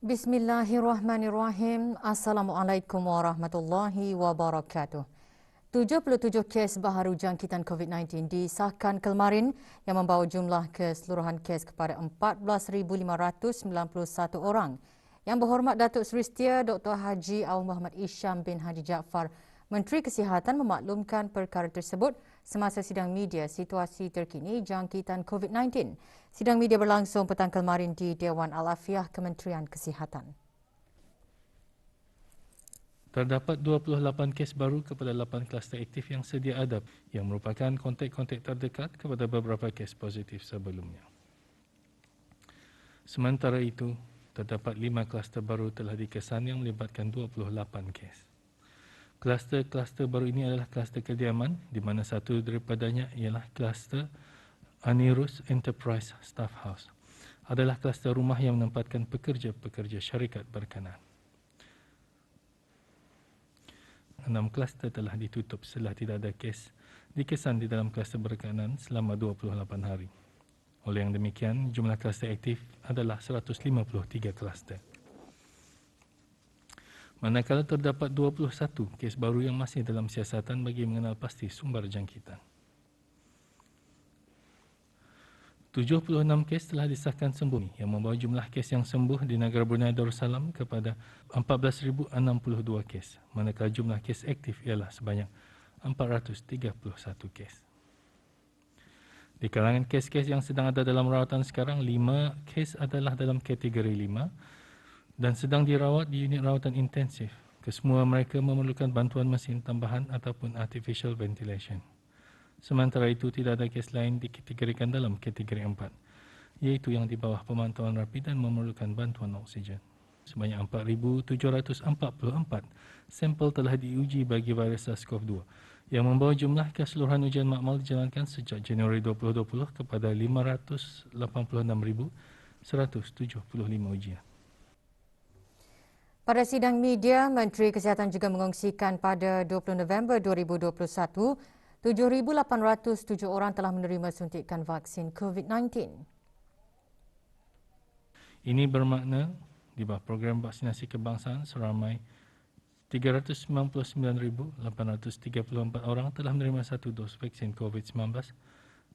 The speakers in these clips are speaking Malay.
Bismillahirrahmanirrahim. Assalamualaikum warahmatullahi wabarakatuh. 77 kes baharu jangkitan COVID-19 disahkan kemarin yang membawa jumlah keseluruhan kes kepada 14,591 orang. Yang berhormat Datuk Seri Setia Dr. Haji Awang Muhammad Isham bin Haji Jaafar, Menteri Kesihatan memaklumkan perkara tersebut semasa sidang media situasi terkini jangkitan COVID-19. Sidang media berlangsung petang kemarin di Dewan Al-Afiah Kementerian Kesihatan. Terdapat 28 kes baru kepada 8 kluster aktif yang sedia ada yang merupakan kontak-kontak terdekat kepada beberapa kes positif sebelumnya. Sementara itu, terdapat 5 kluster baru telah dikesan yang melibatkan 28 kes. Kluster-kluster baru ini adalah kluster kediaman di mana satu daripadanya ialah kluster Anirus Enterprise Staff House. Adalah kluster rumah yang menempatkan pekerja-pekerja syarikat berkenaan. 6 kluster telah ditutup setelah tidak ada kes dikesan di dalam kluster berkenaan selama 28 hari. Oleh yang demikian, jumlah kluster aktif adalah 153 kluster. Manakala terdapat 21 kes baru yang masih dalam siasatan bagi mengenal pasti sumber jangkitan. 76 kes telah disahkan sembuh yang membawa jumlah kes yang sembuh di negara Brunei Darussalam kepada 14,062 kes, manakala jumlah kes aktif ialah sebanyak 431 kes. Di kalangan kes-kes yang sedang ada dalam rawatan sekarang, 5 kes adalah dalam kategori 5 dan sedang dirawat di unit rawatan intensif. Kesemua mereka memerlukan bantuan mesin tambahan ataupun artificial ventilation. Sementara itu, tidak ada kes lain dikategorikan dalam kategori 4, iaitu yang di bawah pemantauan rapi dan memerlukan bantuan oksigen. Sebanyak 4,744 sampel telah diuji bagi virus SARS-CoV-2 yang membawa jumlah keseluruhan ujian makmal dijalankan sejak Januari 2020 kepada 586,175 ujian. Pada sidang media, Menteri Kesihatan juga mengongsikan pada 20 November 2021, 7,807 orang telah menerima suntikan vaksin COVID-19. Ini bermakna di bawah program vaksinasi kebangsaan seramai 399,834 orang telah menerima satu dos vaksin COVID-19,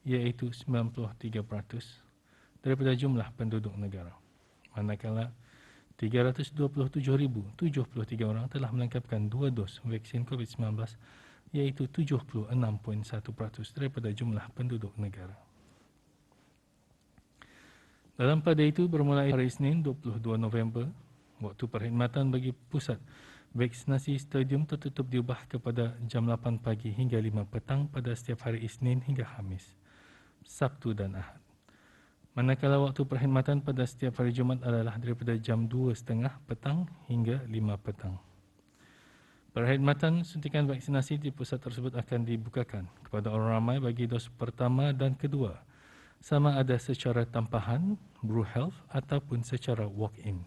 iaitu 93% daripada jumlah penduduk negara. Manakala 327,073 orang telah melengkapkan 2 dos vaksin COVID-19, iaitu 76.1% daripada jumlah penduduk negara. Dalam pada itu, bermulai hari Isnin 22 November, waktu perkhidmatan bagi pusat vaksinasi stadium tertutup diubah kepada jam 8 pagi hingga 5 petang pada setiap hari Isnin hingga Khamis, Sabtu dan Ahad. Manakala waktu perkhidmatan pada setiap hari Jumaat adalah daripada jam 2.30 petang hingga 5 petang. Perkhidmatan suntikan vaksinasi di pusat tersebut akan dibukakan kepada orang ramai bagi dos pertama dan kedua, sama ada secara tampahan, BruHealth ataupun secara walk-in.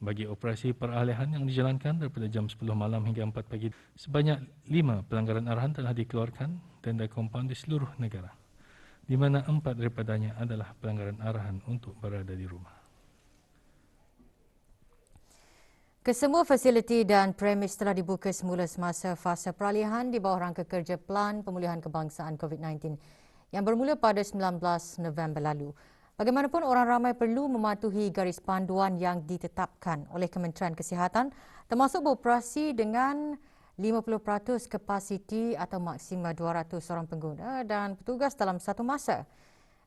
Bagi operasi peralihan yang dijalankan daripada jam 10 malam hingga 4 pagi, sebanyak 5 pelanggaran arahan telah dikeluarkan tenda kompaun di seluruh negara, di mana 4 daripadanya adalah pelanggaran arahan untuk berada di rumah. Kesemua fasiliti dan premis telah dibuka semula semasa fasa peralihan di bawah rangka kerja Pelan Pemulihan Kebangsaan COVID-19 yang bermula pada 19 November lalu. Bagaimanapun, orang ramai perlu mematuhi garis panduan yang ditetapkan oleh Kementerian Kesihatan, termasuk beroperasi dengan 50% kapasiti atau maksima 200 orang pengguna dan petugas dalam satu masa.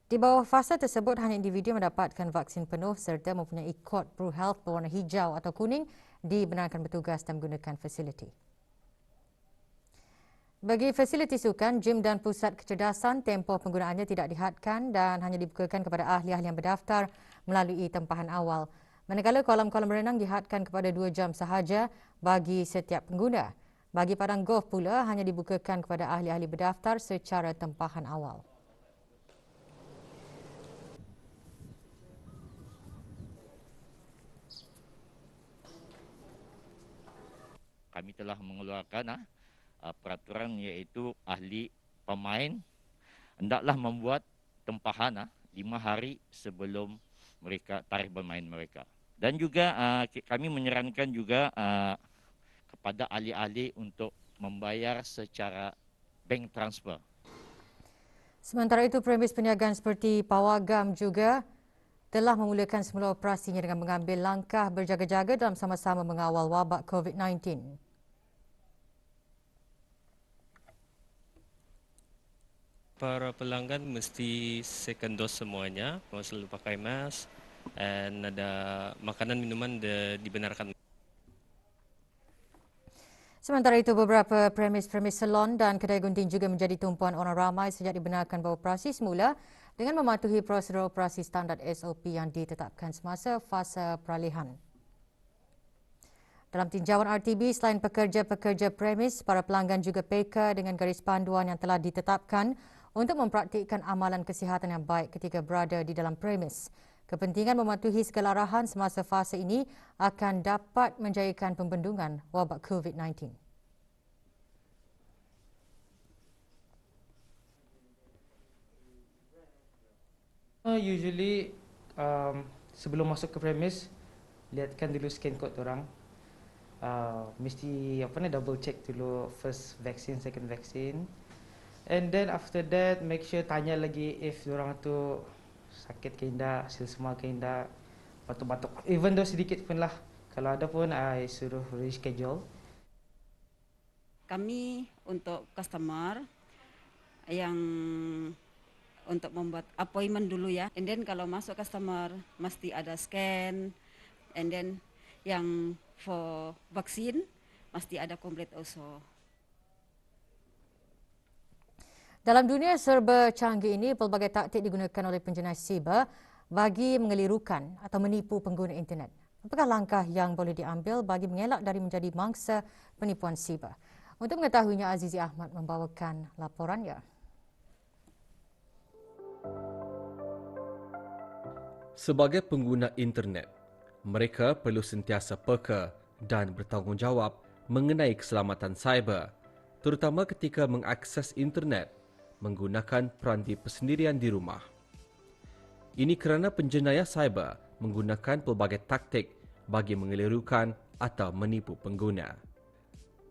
Di bawah fasa tersebut, hanya individu mendapatkan vaksin penuh serta mempunyai kod BruHealth berwarna hijau atau kuning dibenarkan bertugas dan menggunakan fasiliti. Bagi fasiliti sukan, gym dan pusat kecerdasan, tempoh penggunaannya tidak dihadkan dan hanya dibukakan kepada ahli-ahli yang berdaftar melalui tempahan awal. Manakala kolam-kolam berenang dihadkan kepada 2 jam sahaja bagi setiap pengguna. Bagi padang golf pula, hanya dibukakan kepada ahli-ahli berdaftar secara tempahan awal. Kami telah mengeluarkan peraturan iaitu ahli pemain hendaklah membuat tempahan 5 hari sebelum mereka tarikh bermain mereka. Dan juga kami menyarankan juga kepada ahli-ahli untuk membayar secara bank transfer. Sementara itu, premis perniagaan seperti pawagam juga telah memulakan semula operasinya dengan mengambil langkah berjaga-jaga dalam sama-sama mengawal wabak COVID-19. Para pelanggan mesti second dose semuanya, selalu pakai mask dan ada makanan minuman dibenarkan. Sementara itu, beberapa premis-premis salon dan kedai gunting juga menjadi tumpuan orang ramai sejak dibenarkan beroperasi semula dengan mematuhi prosedur operasi standard SOP yang ditetapkan semasa fasa peralihan. Dalam tinjauan RTB, selain pekerja-pekerja premis, para pelanggan juga peka dengan garis panduan yang telah ditetapkan untuk mempraktikkan amalan kesihatan yang baik ketika berada di dalam premis. Kepentingan mematuhi segala arahan semasa fasa ini akan dapat menjayakan pembendungan wabak COVID-19. Usually sebelum masuk ke premis, lihatkan dulu scan code orang. Mesti double check dulu first vaccine, second vaccine. And then after that, make sure tanya lagi if orang tu sakit ke tidak, semua ke tidak, batuk-batuk. Even though sedikit pun lah. Kalau ada pun, I suruh reschedule. Kami untuk customer yang untuk membuat appointment dulu ya. And then kalau masuk customer, mesti ada scan. And then yang for vaksin, mesti ada complete also. Dalam dunia serba canggih ini, pelbagai taktik digunakan oleh penjenas siber bagi mengelirukan atau menipu pengguna internet. Apakah langkah yang boleh diambil bagi mengelak dari menjadi mangsa penipuan siber? Untuk mengetahuinya, Azizi Ahmad membawakan laporannya. Sebagai pengguna internet, mereka perlu sentiasa peka dan bertanggungjawab mengenai keselamatan cyber, terutama ketika mengakses internet menggunakan peranti persendirian di rumah. Ini kerana penjenayah cyber menggunakan pelbagai taktik bagi mengelirukan atau menipu pengguna.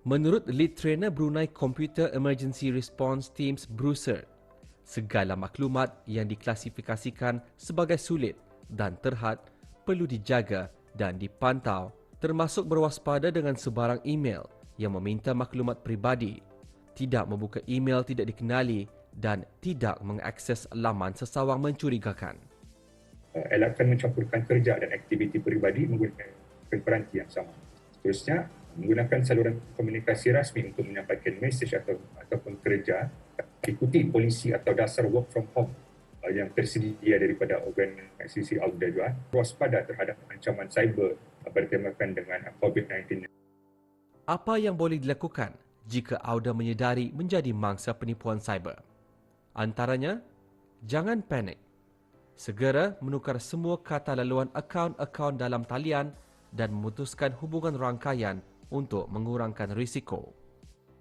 Menurut lead trainer Brunei Computer Emergency Response Teams Brucer, segala maklumat yang diklasifikasikan sebagai sulit dan terhad perlu dijaga dan dipantau, termasuk berwaspada dengan sebarang email yang meminta maklumat peribadi, tidak membuka email tidak dikenali dan tidak mengakses laman sesawang mencurigakan. Elakkan mencampurkan kerja dan aktiviti peribadi menggunakan peranti yang sama. Seterusnya, menggunakan saluran komunikasi rasmi untuk menyampaikan mesej ataupun kerja, ikuti polisi atau dasar work from home yang tersedia daripada organisasi AUDA juga. Waspada terhadap ancaman cyber bertemakan dengan COVID-19. Apa yang boleh dilakukan jika AUDA menyedari menjadi mangsa penipuan cyber? Antaranya, jangan panik. Segera menukar semua kata laluan akaun-akaun dalam talian dan memutuskan hubungan rangkaian untuk mengurangkan risiko.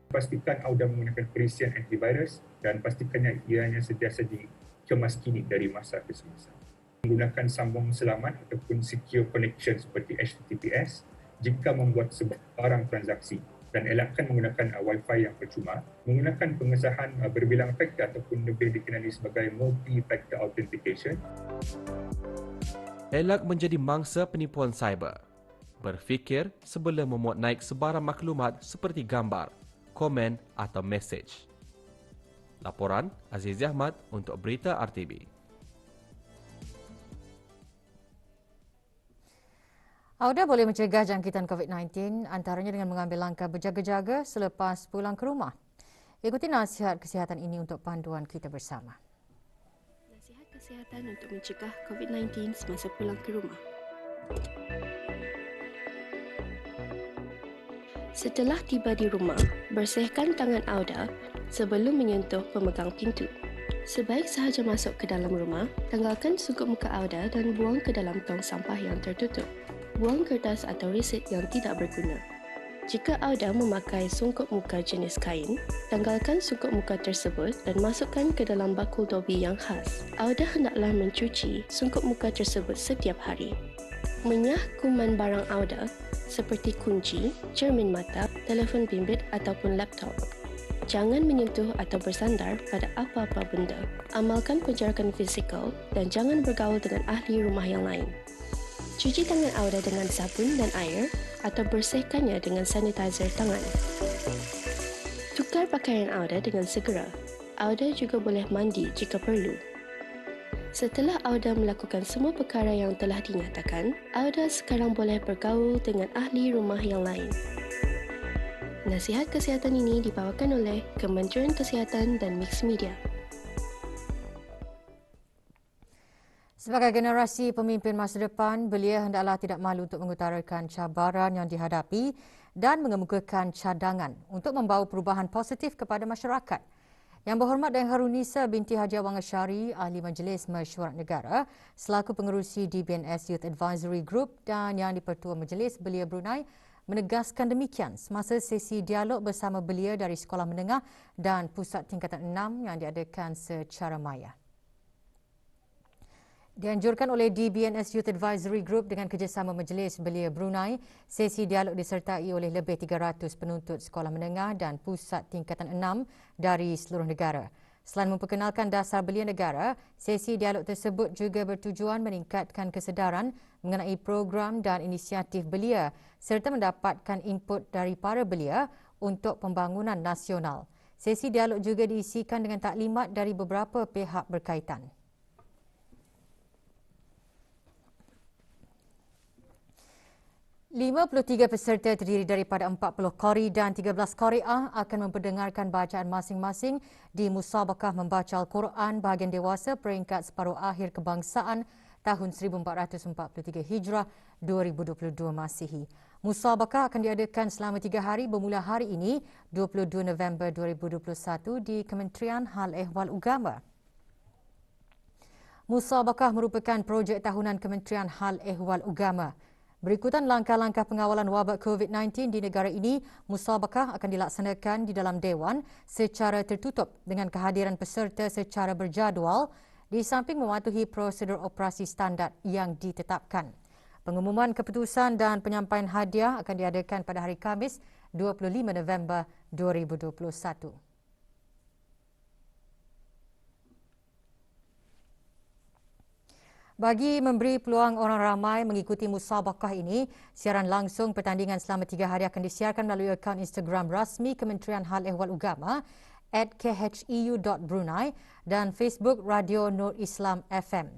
Pastikan AUDA menggunakan perisian antivirus dan pastikannya ianya sentiasa dikemaskini dari masa ke semasa. Menggunakan sambung selamat ataupun secure connection seperti HTTPS jika membuat sebarang transaksi, dan elakkan menggunakan Wi-Fi yang percuma, menggunakan pengesahan berbilang faktor ataupun lebih dikenali sebagai multi-factor authentication. Elak menjadi mangsa penipuan cyber. Berfikir sebelum memuat naik sebarang maklumat seperti gambar, komen atau mesej. Laporan Azizi Ahmad untuk Berita RTB. AUDA boleh mencegah jangkitan COVID-19 antaranya dengan mengambil langkah berjaga-jaga selepas pulang ke rumah. Ikuti nasihat kesihatan ini untuk panduan kita bersama. Nasihat kesihatan untuk mencegah COVID-19 semasa pulang ke rumah. Setelah tiba di rumah, bersihkan tangan AUDA sebelum menyentuh pemegang pintu. Sebaik sahaja masuk ke dalam rumah, tanggalkan sunggup muka AUDA dan buang ke dalam tong sampah yang tertutup. Buang kertas atau resit yang tidak berguna. Jika Auda memakai sungkup muka jenis kain, tanggalkan sungkup muka tersebut dan masukkan ke dalam bakul dobi yang khas. Auda hendaklah mencuci sungkup muka tersebut setiap hari. Menyah kuman barang Auda seperti kunci, cermin mata, telefon bimbit ataupun laptop. Jangan menyentuh atau bersandar pada apa-apa benda. Amalkan penjarakan fizikal dan jangan bergaul dengan ahli rumah yang lain. Cuci tangan Auda dengan sabun dan air atau bersihkannya dengan sanitizer tangan. Tukar pakaian Auda dengan segera. Auda juga boleh mandi jika perlu. Setelah Auda melakukan semua perkara yang telah dinyatakan, Auda sekarang boleh bergaul dengan ahli rumah yang lain. Nasihat kesihatan ini dibawakan oleh Kementerian Kesihatan dan Mix Media. Sebagai generasi pemimpin masa depan, belia hendaklah tidak malu untuk mengutarakan cabaran yang dihadapi dan mengemukakan cadangan untuk membawa perubahan positif kepada masyarakat. Yang Berhormat Dayang Harunisa binti Haji Awang Asyari, Ahli Majlis Mesyuarat Negara, selaku pengerusi DBNS Youth Advisory Group dan Yang di-Pertua Majlis Belia Brunei menegaskan demikian semasa sesi dialog bersama belia dari sekolah menengah dan pusat tingkatan 6 yang diadakan secara maya. Dianjurkan oleh DBNS Youth Advisory Group dengan kerjasama Majlis Belia Brunei, sesi dialog disertai oleh lebih 300 penuntut sekolah menengah dan pusat tingkatan 6 dari seluruh negara. Selain memperkenalkan dasar belia negara, sesi dialog tersebut juga bertujuan meningkatkan kesedaran mengenai program dan inisiatif belia serta mendapatkan input dari para belia untuk pembangunan nasional. Sesi dialog juga diisikan dengan taklimat dari beberapa pihak berkaitan. ...53 peserta terdiri daripada 40 qari dan 13 qari'ah akan memperdengarkan bacaan masing-masing di Musabaqah Membaca Al-Quran bahagian dewasa peringkat separuh akhir kebangsaan tahun 1443 Hijrah 2022 Masihi. Musabaqah akan diadakan selama 3 hari bermula hari ini, 22 November 2021 di Kementerian Hal Ehwal Agama. Musabaqah merupakan projek tahunan Kementerian Hal Ehwal Agama. Berikutan langkah-langkah pengawalan wabak COVID-19 di negara ini, musabaqah akan dilaksanakan di dalam dewan secara tertutup dengan kehadiran peserta secara berjadual di samping mematuhi prosedur operasi standard yang ditetapkan. Pengumuman keputusan dan penyampaian hadiah akan diadakan pada hari Khamis 25 November 2021. Bagi memberi peluang orang ramai mengikuti musabaqah ini, siaran langsung pertandingan selama 3 hari akan disiarkan melalui akaun Instagram rasmi Kementerian Hal Ehwal Agama @kheu.brunei dan Facebook Radio Nur Islam FM.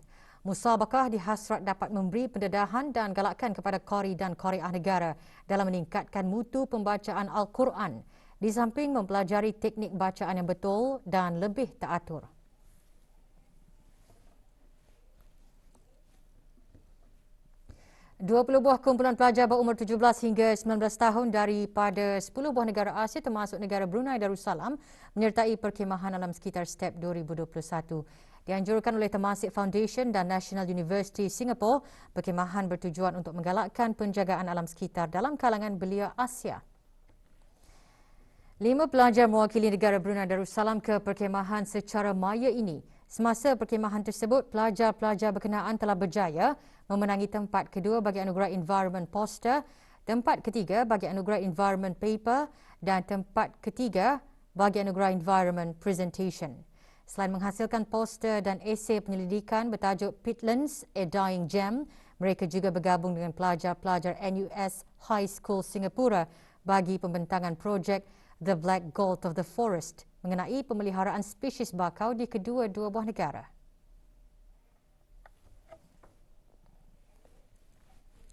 Musabaqah dihasrat dapat memberi pendedahan dan galakan kepada qari dan qari'ah negara dalam meningkatkan mutu pembacaan Al-Quran di samping mempelajari teknik bacaan yang betul dan lebih teratur. ...20 buah kumpulan pelajar berumur 17 hingga 19 tahun daripada 10 buah negara Asia termasuk negara Brunei Darussalam menyertai perkhemahan alam sekitar STEP 2021. Dianjurkan oleh Temasek Foundation dan National University Singapore, perkhemahan bertujuan untuk menggalakkan penjagaan alam sekitar dalam kalangan belia Asia. 5 pelajar mewakili negara Brunei Darussalam ke perkhemahan secara maya ini. Semasa perkhemahan tersebut, pelajar-pelajar berkenaan telah berjaya memenangi tempat kedua bagi anugerah Environment Poster, tempat ketiga bagi anugerah Environment Paper dan tempat ketiga bagi anugerah Environment Presentation. Selain menghasilkan poster dan esei penyelidikan bertajuk Peatlands, A Dying Gem, mereka juga bergabung dengan pelajar-pelajar NUS High School Singapura bagi pembentangan projek The Black Gold of the Forest mengenai pemeliharaan spesies bakau di kedua-dua buah negara.